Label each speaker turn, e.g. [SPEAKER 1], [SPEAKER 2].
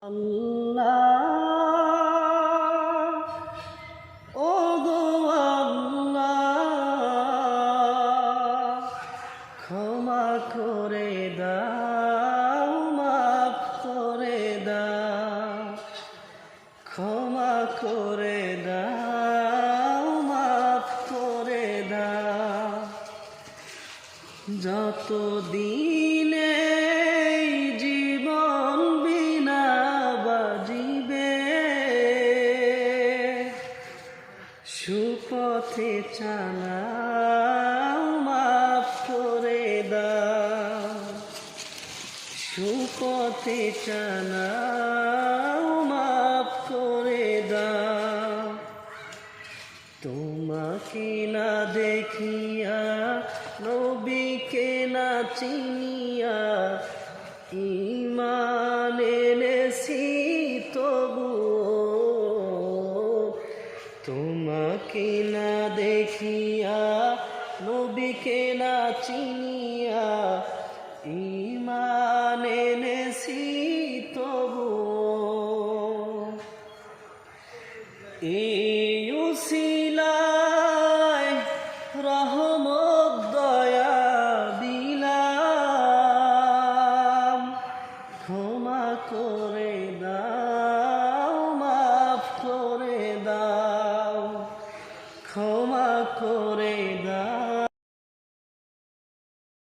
[SPEAKER 1] আল্লাহ ও গো আল্লাহ ক্ষমা করে দাও মাফ করে দাও ক্ষমা করে দাও মাফ করে দাও যত দিনে জীবন বিনা বাজিবে সুপথে চালাও মাফ করে দাও সুপথে চালাও মাফ করে দাও তোমাকে না দেখিয়া নবীকে না চিনিয়া ঈমান এনেছি তবু তোমাকে না দেখিয়া নবীকে না চিনিয়া ঈমান এনেছি তবু এই উসিলায় রহমত দয়া দিলাম ক্ষমা করে দাও